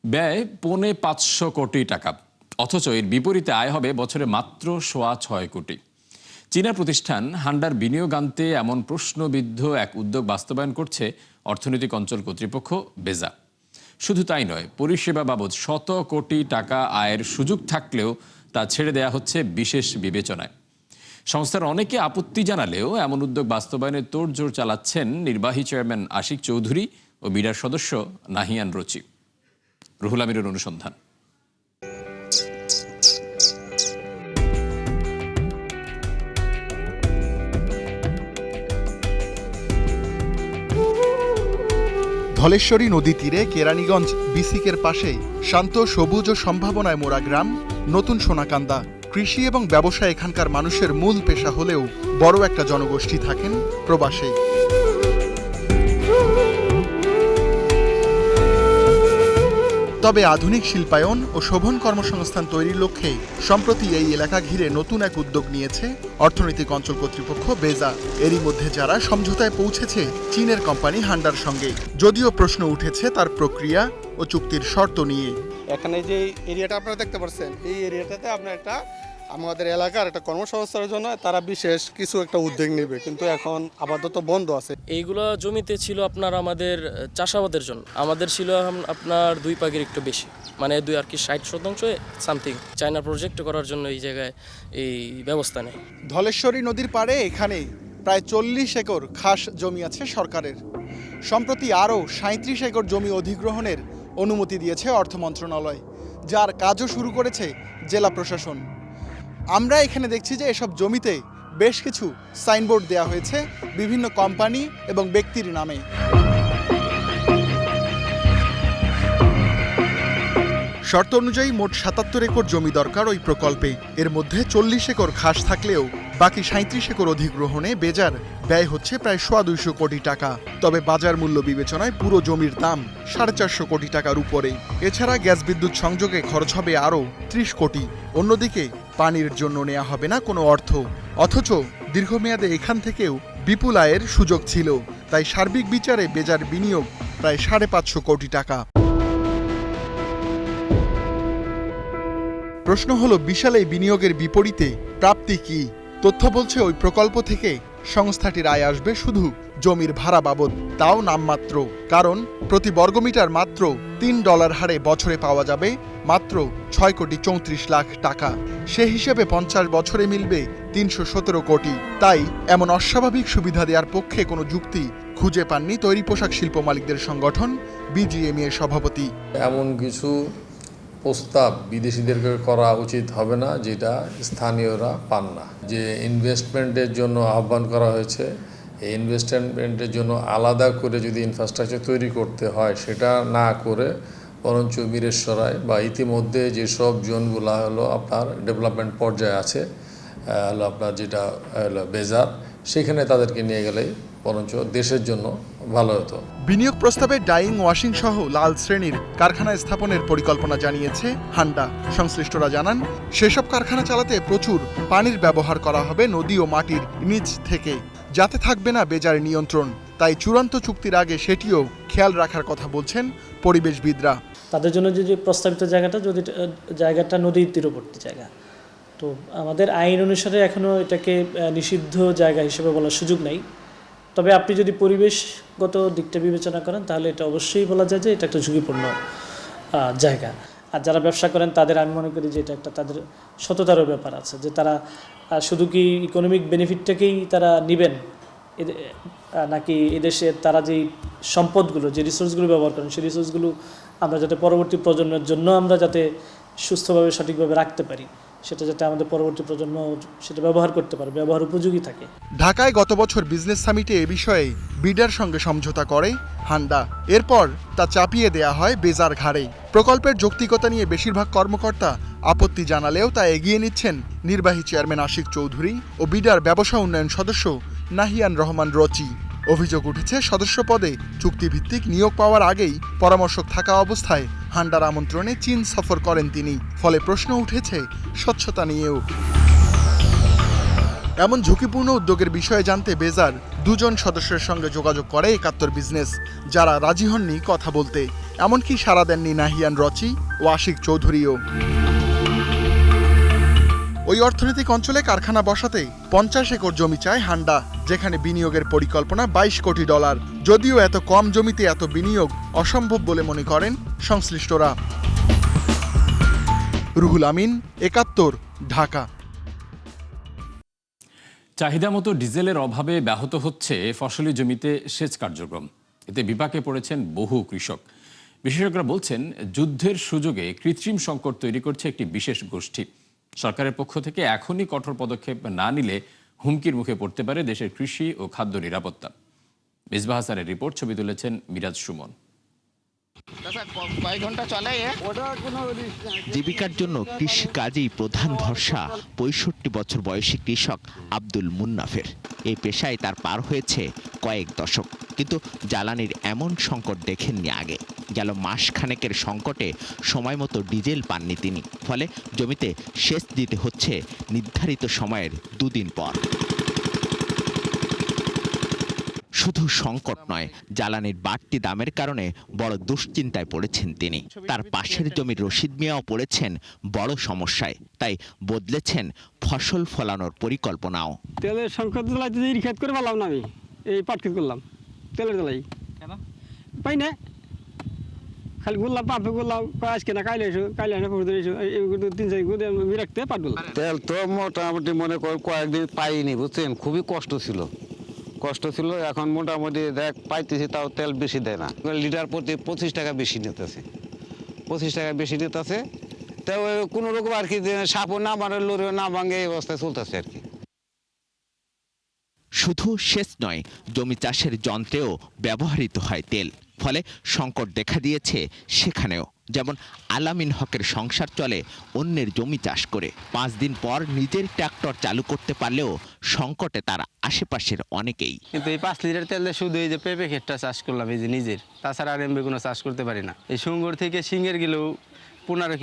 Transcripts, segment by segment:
ব্যয় ৫৫০ কোটি টাকা, অথচ এর বিপরীতে আয় হবে বছরে মাত্র ৬.৫ কোটি। চীনা প্রতিষ্ঠান হান্ডার বিনিয়োগ আনতে এমন প্রশ্নবিদ্ধ এক উদ্যোগ বাস্তবায়ন করছে অর্থনৈতিক অঞ্চল কর্তৃপক্ষ বেজা। শুধু তাই নয়, পরিষেবা বাবদ শত কোটি টাকা আয়ের সুযোগ থাকলেও তা ছেড়ে দেয়া হচ্ছে বিশেষ বিবেচনায়। সংস্থার অনেকে আপত্তি জানালেও এমন উদ্যোগ বাস্তবায়নে তোড়জোড় চালাচ্ছেন নির্বাহী চেয়ারম্যান আশিক চৌধুরী ও বিডার সদস্য নাহিয়ান রচি। রুহুল আমিরের অনুসন্ধান। ধলেশ্বরী নদী তীরে কেরানীগঞ্জ বিসিকের পাশে শান্ত, সবুজ ও সম্ভাবনায় মোড়া গ্রাম নতুন সোনাকান্দা। কৃষি এবং ব্যবসা এখানকার মানুষের মূল পেশা হলেও বড় একটা জনগোষ্ঠী থাকেন প্রবাসে। তবে আধুনিক শিল্পায়ন ও শোভন কর্মসংস্থান তৈরির লক্ষ্যে সম্প্রতি এই এলাকা ঘিরে নতুন এক উদ্যোগ নিয়েছে অর্থনৈতিক অঞ্চল কর্তৃপক্ষ বেজা। এরই মধ্যে যারা সমঝোতায় পৌঁছেছে চীনের কোম্পানি হান্ডার সঙ্গে, যদিও প্রশ্ন উঠেছে তার প্রক্রিয়া ও চুক্তির শর্ত নিয়ে। এখানে যে এরিয়াটা আপনারা দেখতে পাচ্ছেন, এই এরিয়াটাতে আপনার আমাদের এলাকার একটা কর্মসংস্থানের জন্য তারা বিশেষ কিছু একটা উদ্যোগ নেবে, কিন্তু এখন আপাতত বন্ধ আছে। এইগুলো জমিতে ছিল আপনার আমাদের চাষাবাদের জন্য, আমাদের ছিল আপনার 2 ভাগের একটু বেশি, মানে 60% সামথিং। চায়না প্রজেক্ট করার জন্য এই জায়গায় এই ব্যবস্থা নেই। ধলেশ্বরী নদীর পাড়ে এখানে প্রায় 40 একর খাস জমি আছে সরকারের। সম্প্রতি আরও 37 একর জমি অধিগ্রহণের অনুমতি দিয়েছে অর্থ মন্ত্রণালয়, যার কাজও শুরু করেছে জেলা প্রশাসন। আমরা এখানে দেখছি যে এসব জমিতে বেশ কিছু সাইনবোর্ড দেওয়া হয়েছে বিভিন্ন কোম্পানি এবং ব্যক্তির নামে। শর্ত অনুযায়ী মোট 77 একর জমি দরকার ওই প্রকল্পে। এর মধ্যে 40 একর খাস থাকলেও বাকি 37 একর অধিগ্রহণে বেজার ব্যয় হচ্ছে প্রায় 250 কোটি টাকা। তবে বাজার মূল্য বিবেচনায় পুরো জমির দাম 450 কোটি টাকার উপরে। এছাড়া গ্যাস বিদ্যুৎ সংযোগে খরচ হবে আরও 30 কোটি। অন্যদিকে পানির জন্য নেওয়া হবে না কোনো অর্থ, অথচ দীর্ঘমেয়াদে এখান থেকেও বিপুল আয়ের সুযোগ ছিল। তাই সার্বিক বিচারে বেজার বিনিয়োগ প্রায় 550 কোটি টাকা। প্রশ্ন হলো, বিশাল এই বিনিয়োগের বিপরীতে প্রাপ্তি কি? তথ্য বলছে ওই প্রকল্প থেকে সংস্থাটির আয় আসবে শুধু জমির ভাড়া বাবদ, তাও নামমাত্র। কারণ প্রতি বর্গমিটার মাত্র $3 হারে বছরে পাওয়া যাবে মাত্র 6 কোটি 34 লাখ টাকা। সে হিসেবে 50 বছরে মিলবে 317 কোটি। তাই এমন অস্বাভাবিক সুবিধা দেওয়ার পক্ষে কোনো যুক্তি খুঁজে পাননি তৈরি পোশাক শিল্প মালিকদের সংগঠন বিজিএমইএ এর সভাপতি। এমন কিছু প্রস্তাব বিদেশিদেরকে করা উচিত হবে না যেটা স্থানীয়রা পান না। যে ইনভেস্টমেন্টের জন্য আহ্বান করা হয়েছে, এই ইনভেস্টমেন্টের জন্য আলাদা করে যদি ইনফ্রাস্ট্রাকচার তৈরি করতে হয় সেটা না করে বরঞ্চ মিরেশ্বরায় বা ইতিমধ্যে যেসব জোনগুলো হলো আপনার ডেভেলপমেন্ট পর্যায়ে আছে, হলো আপনার যেটা হলো বেজার, সেখানে তাদেরকে নিয়ে গেলেই বরঞ্চ দেশের জন্য ভালো হতো। বিনিয়োগ প্রস্তাবে ডাইং, ওয়াশিং সহ লাল শ্রেণীর কারখানা স্থাপনের পরিকল্পনা জানিয়েছে হান্ডা। সংশ্লিষ্টরা জানান, সেসব কারখানা চালাতে প্রচুর পানির ব্যবহার করা হবে নদী ও মাটির নিচ থেকে, যাতে থাকবে না বেজার নিয়ন্ত্রণ। তাই চূড়ান্ত চুক্তির আগে সেটিও খেয়াল রাখার কথা বলছেন পরিবেশবিদরা। তাদের জন্য যে প্রস্তাবিত জায়গাটা, যদি জায়গাটা নদীর তীরবর্তী জায়গা, তো আমাদের আইন অনুসারে এখনও এটাকে নিষিদ্ধ জায়গা হিসেবে বলার সুযোগ নেই। তবে আপনি যদি পরিবেশগত দিকটা বিবেচনা করেন তাহলে এটা অবশ্যই বলা যায় যে এটা একটা ঝুঁকিপূর্ণ জায়গা। আর যারা ব্যবসা করেন তাদের, আমি মনে করি যে এটা একটা তাদের সততারও ব্যাপার আছে, যে তারা শুধু কি ইকোনমিক বেনিফিটটাকেই তারা নেবেন, নাকি এদেশে তারা যেই সম্পদগুলো, যে রিসোর্সগুলো ব্যবহার করেন, সেই রিসোর্সগুলো আমরা যাতে পরবর্তী প্রজন্মের জন্য আমরা যাতে সুস্থভাবে সঠিকভাবে রাখতে পারি, সেটা যাতে আমাদের পরবর্তী প্রজন্ম সেটা ব্যবহার করতে পারে, ব্যবহার উপযোগী থাকে। ঢাকায় গত বছর বিজনেস সামিটে এ বিষয়ে বিডার সঙ্গে সমঝোতা করে হান্ডা। এরপর তা চাপিয়ে দেয়া হয় বেজার ঘাড়ে। প্রকল্পের যৌক্তিকতা নিয়ে বেশিরভাগ কর্মকর্তা আপত্তি জানালেও তা এগিয়ে নিচ্ছেন নির্বাহী চেয়ারম্যান আশিক চৌধুরী ও বিডার ব্যবসা উন্নয়ন সদস্য নাহিয়ান রহমান রচি। অভিযোগ উঠেছে, সদস্য পদে চুক্তিভিত্তিক নিয়োগ পাওয়ার আগেই পরামর্শক থাকা অবস্থায় হান্ডার আমন্ত্রণে চীন সফর করেন তিনি। ফলে প্রশ্ন উঠেছে স্বচ্ছতা নিয়েও। এমন ঝুঁকিপূর্ণ উদ্যোগের বিষয়ে জানতে বেজার 2 জন সদস্যের সঙ্গে যোগাযোগ করে 71 বিজনেস, যারা রাজি হননি কথা বলতে। এমনকি সাড়া দেননি নাহিয়ান রচি ও আশিক চৌধুরীও। ওই অর্থনৈতিক অঞ্চলে কারখানা বসাতে 50 একর জমি চায় হান্ডা, যেখানে বিনিয়োগের পরিকল্পনা $22 কোটি। যদিও এত কম জমিতে এত বিনিয়োগ অসম্ভব বলে মনে করেন সংশ্লিষ্টরা। রুহুল আমিন, 71, ঢাকা। চাহিদা মতো ডিজেলের অভাবে ব্যাহত হচ্ছে ফসলি জমিতে সেচ কার্যক্রম। এতে বিপাকে পড়েছেন বহু কৃষক। বিশেষজ্ঞরা বলছেন, যুদ্ধের সুযোগে কৃত্রিম সংকট তৈরি করছে একটি বিশেষ গোষ্ঠী। সরকারের পক্ষ থেকে এখনই কঠোর পদক্ষেপ না নিলে হুমকির মুখে পড়তে পারে দেশের কৃষি ও খাদ্য নিরাপত্তা। মিসবাহ হাসানের রিপোর্ট, ছবি তুলেছেন মিরাজ সুমন। জীবিকার জন্য কৃষি কাজেই প্রধান ভরসা 65 বছর বয়সী কৃষক আব্দুল মুন্নাফের। এই পেশায় তার পার হয়েছে কয়েক দশক, কিন্তু জ্বালানির এমন সংকট দেখেননি আগে। গেল মাস খানেকের সংকটে সময় মতো ডিজেল পাননি তিনি, ফলে জমিতে সেচ দিতে হচ্ছে নির্ধারিত সময়ের 2 দিন পর। শুধু সংকট নয়, জ্বালানির বাড়তি দামের কারণে বড় দুশ্চিন্তায় পড়েছেন তিনি। তার পাশের জমির রশিদ মিয়াও পড়েছেন বড় সমস্যায়, তাই বদলেছেন ফসল ফলানোর পরিকল্পনাও। তেলের সংকট খেত করে পারলাম না, আমি এই পাট খেত করলাম তেলের জ্বালাই পাই না, খালি বললাম পাম্পে করলাম আজকে না কাইলে এসো, কাইলে এসো, 3-4 গুণ রাখতে পাট বললাম। তেল তো মোটামুটি মনে কর কয়েকদিন পাইনি, বুঝছেন, খুবই কষ্ট ছিল। এখন মোটামুটি দেখ পাইতেছি, তাও তেল বেশি দেয় না। লিটার প্রতি 25 টাকা বেশি নিতেছে, 25 টাকা বেশি নিতেছে। তাও কোনো রকম আর কি সাপও না মারে, লড়েও না ভাঙে, এই অবস্থায় চলতেছে আর কি। শুধু সেচ নয়, জমি চাষের যন্ত্রেও ব্যবহৃত হয় তেল, ফলে সংকট দেখা দিয়েছে সেখানেও। যেমন আলামিন হকের সংসার চলে অন্যের জমি চাষ করে। 5 দিন পর নিজের ট্রাক্টর চালু করতে পারলেও সংকটে তারা আশেপাশের অনেকেই। কিন্তু এই 5 লিটার তেল দিয়ে শুধু এই যে পেঁপে ক্ষেতটা চাষ করলাম, এই যে নিজের, তাছাড়া আর এমনি কোনো চাষ করতে পারি না। এই সুঙ্গর থেকে সিঙ্গের গেলেও 15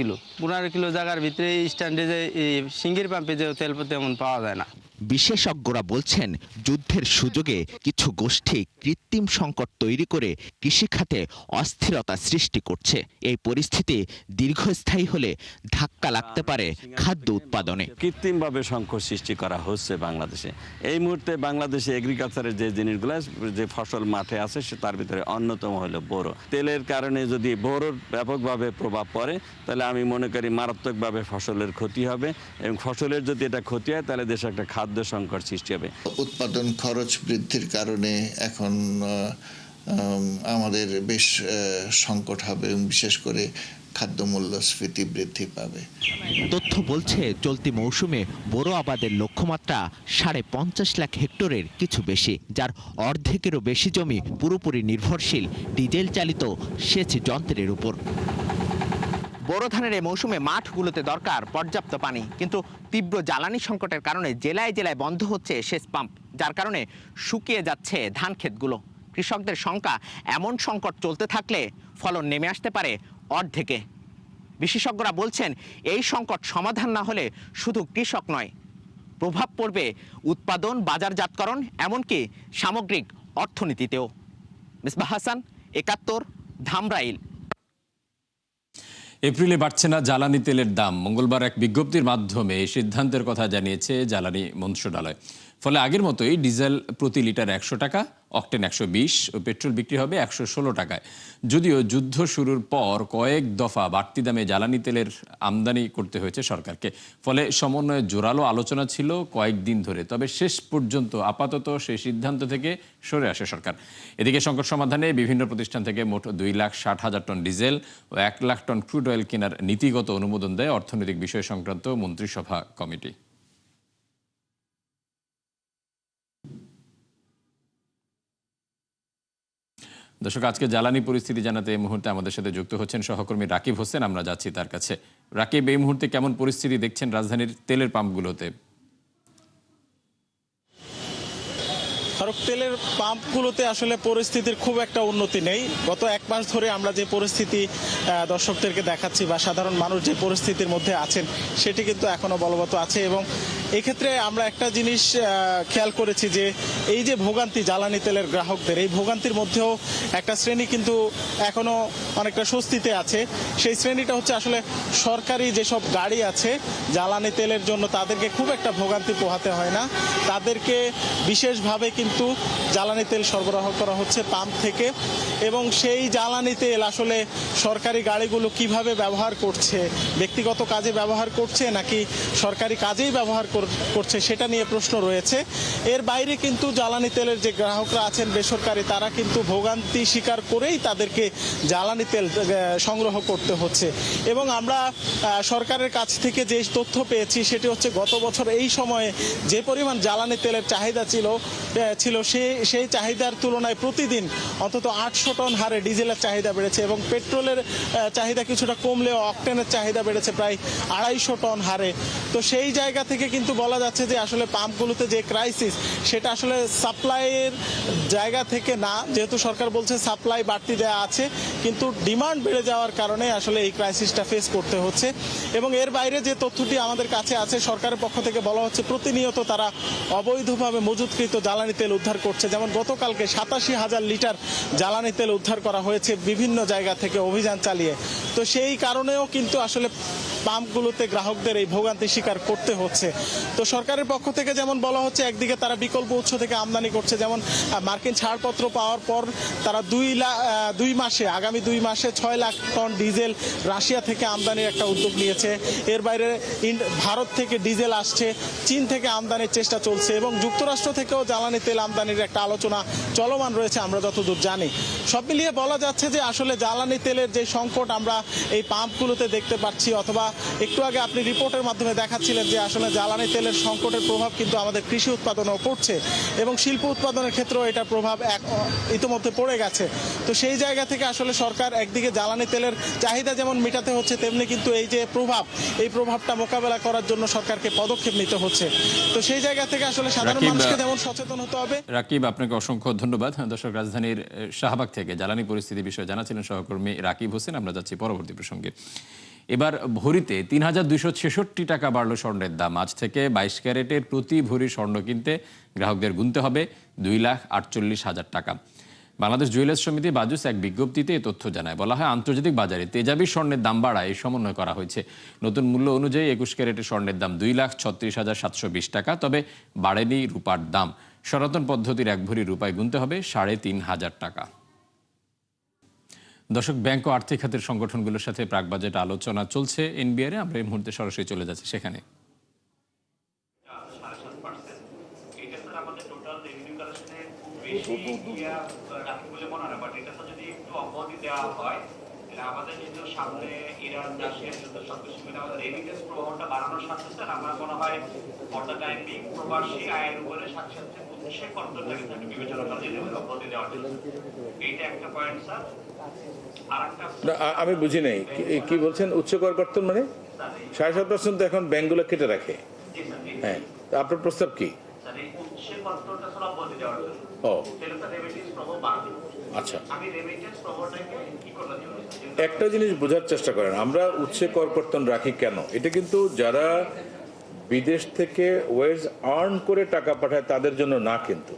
কিলো জায়গার ভিতরে স্ট্যান্ডে যে এই সিঙ্গের পাম্পে যে তেল তেমন পাওয়া যায় না। বিশেষজ্ঞরা বলছেন, যুদ্ধের সুযোগে কিছু গোষ্ঠী কৃত্রিম সংকট তৈরি করে কৃষিখাতে অস্থিরতা সৃষ্টি করছে। এই পরিস্থিতি দীর্ঘস্থায়ী হলে ধাক্কা লাগতে পারে খাদ্য উৎপাদনে। কৃত্রিমভাবে সংকট সৃষ্টি করা হচ্ছে বাংলাদেশে। এই মুহূর্তে বাংলাদেশে এগ্রিকালচারের যে জিনিসগুলো, যে ফসল মাঠে আছে, তার ভিতরে অন্যতম হলো বোরো। তেলের কারণে যদি বোরোর ব্যাপকভাবে প্রভাব পড়ে, তাহলে আমি মনে করি মারাত্মকভাবে ফসলের ক্ষতি হবে, এবং ফসলের যদি এটা ক্ষতি হয়, তাহলে দেশে একটা খাদ্য সংকট সৃষ্টি হবে। উৎপাদন খরচ বৃদ্ধির কারণে এখন আমাদের বেশ সংকট হবে, এবং বিশেষ করে খাদ্য মূল্যস্ফীতি বৃদ্ধি পাবে। তথ্য বলছে, চলতি মৌসুমে বোরো আবাদের লক্ষ্যমাত্রা 50.5 লাখ হেক্টরের কিছু বেশি, যার অর্ধেকেরও বেশি জমি পুরোপুরি নির্ভরশীল ডিজেল চালিত সেচ যন্ত্রের উপর। বোরো ধানের এই মৌসুমে মাঠগুলোতে দরকার পর্যাপ্ত পানি, কিন্তু তীব্র জ্বালানি সংকটের কারণে জেলায় জেলায় বন্ধ হচ্ছে সেচ পাম্প, যার কারণে শুকিয়ে যাচ্ছে ধান ক্ষেতগুলো। কৃষকদের শঙ্কা, এমন সংকট চলতে থাকলে ফলন নেমে আসতে পারে অর্ধেকে। বিশেষজ্ঞরা বলছেন, এই সংকট সমাধান না হলে শুধু কৃষক নয়, প্রভাব পড়বে উৎপাদন, বাজারজাতকরণ, এমনকি সামগ্রিক অর্থনীতিতেও। মিসবাহ হাসান, 71, ধামরাইল। এপ্রিলে বাড়ছে না জ্বালানি তেলের দাম। মঙ্গলবার এক বিজ্ঞপ্তির মাধ্যমে এই সিদ্ধান্তের কথা জানিয়েছে জ্বালানি মন্ত্রণালয়। ফলে আগের মতোই ডিজেল প্রতি লিটার 100 টাকা, অকটেন 120 ও পেট্রোল বিক্রি হবে 116 টাকায়। যদিও যুদ্ধ শুরুর পর কয়েক দফা বাড়তি দামে জ্বালানি তেলের আমদানি করতে হয়েছে সরকারকে। ফলে সমন্বয়ে জোরালো আলোচনা ছিল কয়েকদিন ধরে, তবে শেষ পর্যন্ত আপাতত সেই সিদ্ধান্ত থেকে সরে আসে সরকার। এদিকে সংকট সমাধানে বিভিন্ন প্রতিষ্ঠান থেকে মোট 2,60,000 টন ডিজেল ও 1 লাখ টন ক্রুড অয়েল কেনার নীতিগত অনুমোদন দেয় অর্থনৈতিক বিষয় সংক্রান্ত মন্ত্রিসভা কমিটি। দর্শক, আজকে জ্বালানি পরিস্থিতি জানাতে এই মুহূর্তে আমাদের সাথে যুক্ত হচ্ছেন সহকর্মী রাকিব হোসেন। আমরা যাচ্ছি তার কাছে। রাকিব, এই মুহূর্তে কেমন পরিস্থিতি দেখছেন রাজধানীর তেলের পাম্পগুলোতে? তেলের পাম্পগুলোতে আসলে পরিস্থিতির খুব একটা উন্নতি নেই। গত 1 মাস ধরে আমরা যে পরিস্থিতি দর্শকদেরকে দেখাচ্ছি বা সাধারণ মানুষ যে পরিস্থিতির মধ্যে আছেন সেটি কিন্তু এখনো বলবৎ আছে। এবং এক্ষেত্রে আমরা একটা জিনিস খেয়াল করেছি যে এই যে ভোগান্তি জ্বালানি তেলের গ্রাহকদের, এই ভোগান্তির মধ্যেও একটা শ্রেণী কিন্তু এখনো অনেকটা স্বস্তিতে আছে। সেই শ্রেণীটা হচ্ছে আসলে সরকারি যেসব গাড়ি আছে জ্বালানি তেলের জন্য তাদেরকে খুব একটা ভোগান্তি পোহাতে হয় না। তাদেরকে বিশেষভাবে কিন্তু জ্বালানি তেল সরবরাহ করা হচ্ছে পাম্প থেকে, এবং সেই জ্বালানি তেল আসলে সরকারি গাড়িগুলো কিভাবে ব্যবহার করছে, ব্যক্তিগত কাজে ব্যবহার করছে নাকি সরকারি কাজেই ব্যবহার করছে সেটা নিয়ে প্রশ্ন রয়েছে। এর বাইরে কিন্তু জ্বালানি তেলের যে গ্রাহকরা আছেন বেসরকারি, তারা কিন্তু ভোগান্তি স্বীকার করেই তাদেরকে জ্বালানি তেল সংগ্রহ করতে হচ্ছে। এবং আমরা সরকারের কাছ থেকে যে তথ্য পেয়েছি সেটি হচ্ছে গত বছর এই সময়ে যে পরিমাণ জ্বালানি তেলের চাহিদা ছিল সেই চাহিদার তুলনায় প্রতিদিন অন্তত 800 টন হারে ডিজেলের চাহিদা বেড়েছে, এবং পেট্রোলের চাহিদা কিছুটা কমলেও অকটেনের চাহিদা বেড়েছে প্রায় 250 টন হারে। তো সেই জায়গা থেকে কিন্তু বলা যাচ্ছে যে আসলে পাম্পগুলোতে যে ক্রাইসিস সেটা আসলে সাপ্লাইয়ের জায়গা থেকে না, যেহেতু সরকার বলছে সাপ্লাই বাড়তি দেওয়া আছে, কিন্তু ডিমান্ড বেড়ে যাওয়ার কারণে আসলে এই ক্রাইসিসটা ফেস করতে হচ্ছে। এবং এর বাইরে যে তথ্যটি আমাদের কাছে আছে, সরকারের পক্ষ থেকে বলা হচ্ছে প্রতিনিয়ত তারা অবৈধভাবে মজুতকৃত জ্বালানি তেল উদ্ধার করছে। যেমন গতকালকে 87,000 লিটার জ্বালানি তেল উদ্ধার করা হয়েছে বিভিন্ন জায়গা থেকে অভিযান চালিয়ে। তো সেই কারণেও কিন্তু আসলে পাম্পগুলোতে গ্রাহকদের এই ভোগান্তি স্বীকার করতে হচ্ছে। তো সরকারের পক্ষ থেকে যেমন বলা হচ্ছে একদিকে তারা বিকল্প উৎস থেকে আমদানি করছে, যেমন মার্কিন ছাড়পত্র পাওয়ার পর তারা আগামী 2 মাসে 6 লাখ টন ডিজেল রাশিয়া থেকে আমদানির একটা উদ্যোগ নিয়েছে। এর বাইরে ভারত থেকে ডিজেল আসছে, চীন থেকে আমদানির চেষ্টা চলছে, এবং যুক্তরাষ্ট্র থেকেও জ্বালানি তেল আমদানির একটা আলোচনা চলমান রয়েছে আমরা যতদূর জানি। সব মিলিয়ে বলা যাচ্ছে যে আসলে জ্বালানি তেলের যে সংকট আমরা এই পাম্পগুলোতে দেখতে পাচ্ছি, অথবা একটু আগে আপনি রিপোর্টের মাধ্যমে দেখাচ্ছিলেন যে আসলে জ্বালানি তেলের সংকটের প্রভাব কিন্তু আমাদের কৃষি উৎপাদনেও পড়ছে, এবং শিল্প উৎপাদনের ক্ষেত্রেও এটার প্রভাব ইতিমধ্যে পড়ে গেছে। তো সেই জায়গা থেকে আসলে সরকার একদিকে জ্বালানি তেলের চাহিদা যেমন মেটাতে হচ্ছে, তেমনি কিন্তু এই যে এই প্রভাবটা মোকাবেলা করার জন্য সরকারকে পদক্ষেপ নিতে হচ্ছে। তো সেই জায়গা থেকে আসলে সাধারণ মানুষকে যেমন সচেতন হতে হবে। রাকিব, আপনাকে অসংখ্য ধন্যবাদ। দর্শক, রাজধানীর শাহবাগ থেকে জ্বালানি পরিস্থিতি বিষয়ে জানাচ্ছিলেন সহকর্মী রাকিব হোসেন। আমরা যাচ্ছি পরবর্তী প্রসঙ্গে। এবার ভরিতে ৩,২৬৬ টাকা বাড়ল স্বর্ণের দাম। আজ থেকে 22 ক্যারেটের প্রতি ভরি স্বর্ণ কিনতে গ্রাহকদের গুনতে হবে 2,48,000 টাকা। বাংলাদেশ জুয়েলার্স সমিতি বাজুস এক বিজ্ঞপ্তিতে এই তথ্য জানায়। বলা হয়, আন্তর্জাতিক বাজারে তেজাবি স্বর্ণের দাম বাড়ায় সমন্বয় করা হয়েছে। নতুন মূল্য অনুযায়ী 21 ক্যারেটের স্বর্ণের দাম 2,36,720 টাকা। তবে বাড়েনি রূপার দাম। সনাতন পদ্ধতির 1 ভরি রূপায় গুনতে হবে 3,500 টাকা। দর্শক, ব্যাংক ও আর্থিক খাতের সংগঠনগুলোর সাথে প্রাক বাজেট আলোচনা চলছে এনবিআর এ। আমরা এই মুহূর্তে সরাসরি চলে যাচ্ছি সেখানে। আমাদের যেহেতু সামনে ইরান রাশিয়ার যুদ্ধ সবকিছু মিলে আমাদের রেমিটেন্স প্রবাহটা বাড়ানোর সাথে সাথে আমার মনে হয় ফর দ্য টাইম বিং প্রবাসী আয়ের উপরে সাথে সাথে উৎসে কর্তনটাকে একটু বিবেচনা করা যেতে হবে অব্যাহতি দেওয়ার জন্য। এইটা একটা পয়েন্ট স্যার। আর একটা আমি বুঝি নাই কি বলছেন, উচ্চ কর কর্তন মানে 7.5% তো এখন ব্যাংকগুলো কেটে রাখে। হ্যাঁ, আপনার প্রস্তাব কি? স্যার, এই উৎসে কর্তনটা স্যার অব্যাহতি দেওয়ার জন্য। তাহলে তো রেমিটেন্স প্রবাহ বাড়বে। আচ্ছা, আমি রেমিটেন্স প্রবাহটাকে কি করার জন্য একটা জিনিস বোঝার চেষ্টা করেন, আমরা উৎসে কর কর্তন রাখি কেন? এটা কিন্তু যারা বিদেশ থেকে ওয়েজ আর্ন করে টাকা পাঠায় তাদের জন্য না, কিন্তু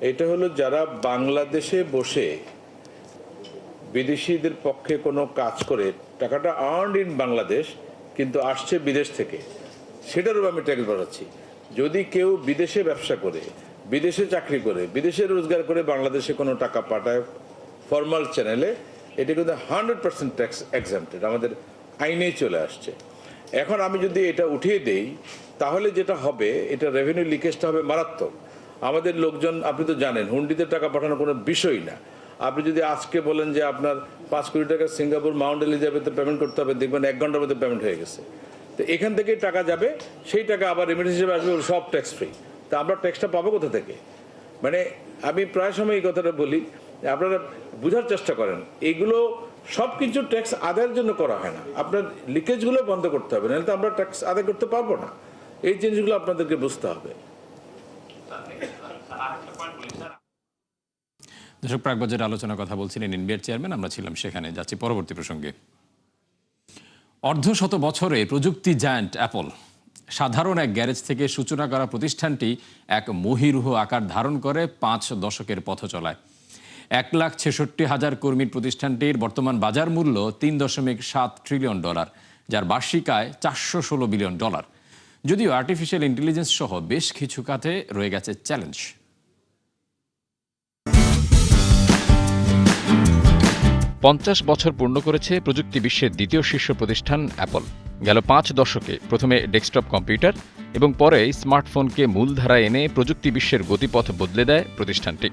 এটা হলো যারা বাংলাদেশে বসে বিদেশিদের পক্ষে কোনো কাজ করে টাকাটা আর্ন ইন বাংলাদেশ কিন্তু আসছে বিদেশ থেকে, সেটার উপর আমি ট্যাক্স বাড়াচ্ছি। যদি কেউ বিদেশে ব্যবসা করে, বিদেশে চাকরি করে, বিদেশে রোজগার করে বাংলাদেশে কোনো টাকা পাঠায় ফর্মাল চ্যানেলে, এটা কিন্তু 100% ট্যাক্স এক্সাম্পটেড, আমাদের আইনেই চলে আসছে। এখন আমি যদি এটা উঠিয়ে দেই তাহলে যেটা হবে, এটা রেভিনিউ লিকেজটা হবে মারাত্মক। আমাদের লোকজন, আপনি তো জানেন, হুন্ডিতে টাকা পাঠানোর কোনো বিষয় না। আপনি যদি আজকে বলেন যে আপনার 5 কোটি টাকা সিঙ্গাপুর মাউন্ট এলিজাবেথে পেমেন্ট করতে হবে, দেখবেন 1 ঘন্টার মধ্যে পেমেন্ট হয়ে গেছে। তো এখান থেকেই টাকা যাবে, সেই টাকা আবার রেমিটেন্স হিসেবে আসবে, সব ট্যাক্স ফ্রি। তা আমরা ট্যাক্সটা পাবো কোথা থেকে? মানে আমি প্রায় সময় এই কথাটা বলি, আপনারা বুঝার চেষ্টা করেন, এইগুলো সব কিছু ট্যাক্স আদায়ের জন্য করা হয় না। আপনার লিকেজগুলো বন্ধ করতে হবে, নাহলে তো আমরা ট্যাক্স আদায় করতে পারবো না। এই জিনিসগুলো আপনাদেরকে বুঝতে হবে। আরেকটা পয়েন্ট বলি স্যার, দর্শক, প্রাক বাজেট আলোচনার কথা বলছিলেন এনবিআর চেয়ারম্যান, আমরা ছিলাম সেখানে। যাচ্ছি পরবর্তী প্রসঙ্গে। অর্ধশত বছরে প্রযুক্তি জায়ান্ট অ্যাপল সাধারণ এক গ্যারেজ থেকে সূচনা করা প্রতিষ্ঠানটি এক মহীরুহ আকার ধারণ করে 5 দশকের পথ চলায়। 1,66,000 কর্মীর প্রতিষ্ঠানটির বর্তমান বাজার মূল্য $3.7 ট্রিলিয়ন, যার বার্ষিক আয় $416 বিলিয়ন। যদিও আর্টিফিশিয়াল ইন্টেলিজেন্স সহ বেশ কিছু খাতে রয়ে গেছে চ্যালেঞ্জ। 50 বছর পূর্ণ করেছে প্রযুক্তি বিশ্বের দ্বিতীয় শীর্ষ প্রতিষ্ঠান অ্যাপল। গেল 5 দশকে প্রথমে ডেস্কটপ কম্পিউটার এবং পরে স্মার্টফোনকে মূলধারায় এনে প্রযুক্তি বিশ্বের গতিপথ বদলে দেয় প্রতিষ্ঠানটি।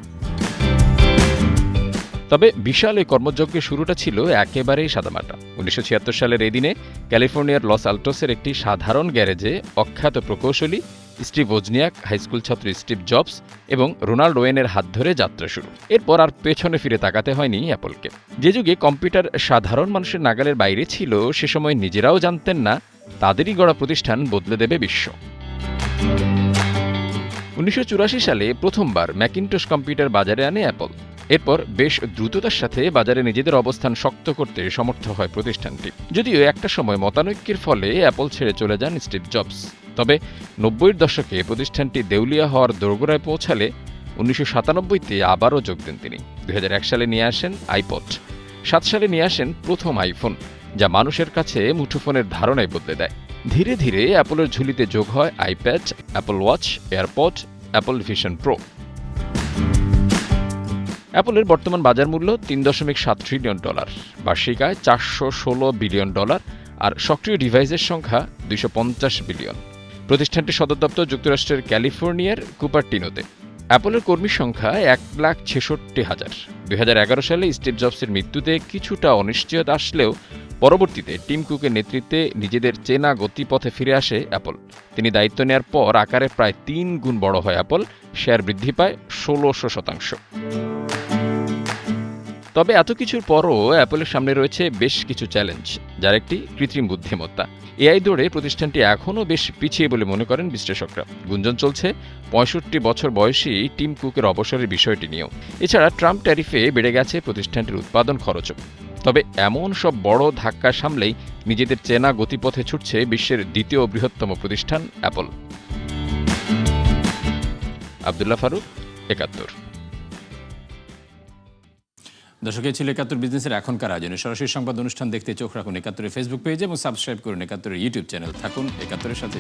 তবে বিশাল এই কর্মযজ্ঞের শুরুটা ছিল একেবারেই সাদামাটা। 1976 সালের এই দিনে ক্যালিফোর্নিয়ার লস আল্টোসের একটি সাধারণ গ্যারেজে অখ্যাত প্রকৌশলী স্টিভ ওজনিয়াক, হাইস্কুল ছাত্র স্টিভ জবস এবং রোনাল্ড ওয়েনের হাত ধরে যাত্রা শুরু। এরপর আর পেছনে ফিরে তাকাতে হয়নি অ্যাপলকে। যে যুগে কম্পিউটার সাধারণ মানুষের নাগালের বাইরে ছিল, সে সময় নিজেরাও জানতেন না তাদেরই গড়া প্রতিষ্ঠান বদলে দেবে বিশ্ব। 1984 সালে প্রথমবার ম্যাকিনটশ কম্পিউটার বাজারে আনে অ্যাপল। এরপর বেশ দ্রুততার সাথে বাজারে নিজেদের অবস্থান শক্ত করতে সমর্থ হয় প্রতিষ্ঠানটি। যদিও একটা সময় মতানৈক্যের ফলে অ্যাপল ছেড়ে চলে যান স্টিভ জবস। তবে 90-এর দশকে প্রতিষ্ঠানটি দেউলিয়া হওয়ার দোরগোড়ায় পৌঁছালে 1997-তে আবারও যোগ দেন তিনি। 2001 সালে নিয়ে আসেন আইপড, 7 সালে নিয়ে আসেন প্রথম আইফোন, যা মানুষের কাছে মুঠোফোনের ধারণাই বদলে দেয়। ধীরে ধীরে অ্যাপলের ঝুলিতে যোগ হয় iPad, Apple Watch, AirPod, Apple Vision Pro. অ্যাপলের বর্তমান বাজার মূল্য $3.7 ট্রিলিয়ন, বার্ষিক আয় $416 বিলিয়ন আর সক্রিয় ডিভাইসের সংখ্যা 250 বিলিয়ন। প্রতিষ্ঠানটির সদর দপ্তর যুক্তরাষ্ট্রের ক্যালিফোর্নিয়ার কুপারটিনোতে। অ্যাপলের কর্মী সংখ্যা 1,66,000। 2011 সালে স্টিভ জবসের মৃত্যুতে কিছুটা অনিশ্চয়তা আসলেও পরবর্তীতে টিম কুকের নেতৃত্বে নিজেদের চেনা গতিপথে ফিরে আসে অ্যাপল। তিনি দায়িত্ব নেওয়ার পর আকারে প্রায় 3 গুণ বড় হয় অ্যাপল, শেয়ার বৃদ্ধি পায় 1600%। তবে এত কিছুর পরও অ্যাপলের সামনে রয়েছে বেশ কিছু চ্যালেঞ্জ, যার একটি কৃত্রিম বুদ্ধিমত্তা। এআই দৌড়ে প্রতিষ্ঠানটি এখনও বেশ পিছিয়ে বলে মনে করেন বিশ্লেষকরা। গুঞ্জন চলছে 65 বছর বয়সী টিম কুকের অবসরের বিষয়টি নিয়েও। এছাড়া ট্রাম্প ট্যারিফে বেড়ে গেছে প্রতিষ্ঠানটির উৎপাদন খরচও। তবে এমন সব বড় ধাক্কা সামলেই নিজেদের চেনা গতিপথে ছুটছে বিশ্বের দ্বিতীয় বৃহত্তম প্রতিষ্ঠান অ্যাপল। আব্দুল্লাহ ফারুক, 71। দর্শক, ছিল 71 বিজনেসের এখনকার আয়োজনে। সরাসরি সংবাদ অনুষ্ঠান দেখতে চোখ রাখুন 71-এর ফেসবুক পেজে এবং সাবস্ক্রাইব করুন 71-এর ইউটিউব চ্যানেল। থাকুন 71-এর সাথে।